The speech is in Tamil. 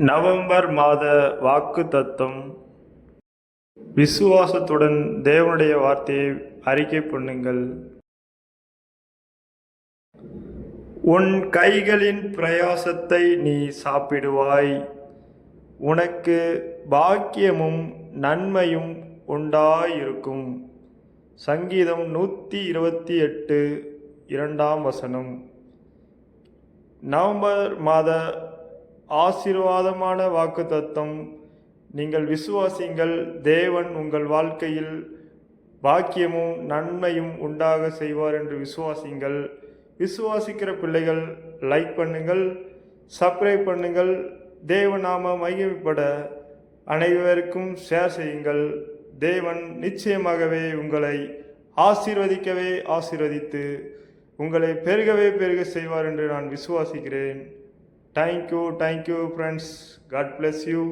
நவம்பர் மாத வாக்குத்தத்தம். விசுவாசத்துடன் தேவனுடைய வார்த்தையை அறிக்கை பண்ணுங்கள். உன் கைகளின் பிரயாசத்தை நீ சாப்பிடுவாய். உனக்கு பாக்கியமும் நன்மையும் உண்டாயிருக்கும். சங்கீதம் 128 2ஆம் வசனம். நவம்பர் மாத ஆசீர்வாதமான வாக்குத்தத்தம். நீங்கள் விசுவாசிங்கள். தேவன் உங்கள் வாழ்க்கையில் பாக்கியமும் நன்மையும் உண்டாக செய்வார் என்று விசுவாசிங்கள். விசுவாசிக்கிற பிள்ளைகள் லைக் பண்ணுங்கள், சப்ஸ்கிரைப் பண்ணுங்கள். தேவநாம மகிமைப்பட அனைவருக்கும் ஷேர் செய்யுங்கள். தேவன் நிச்சயமாகவே உங்களை ஆசீர்வதித்து உங்களை பெருக செய்வார் என்று நான் விசுவாசிக்கிறேன். Thank you friends. God bless you.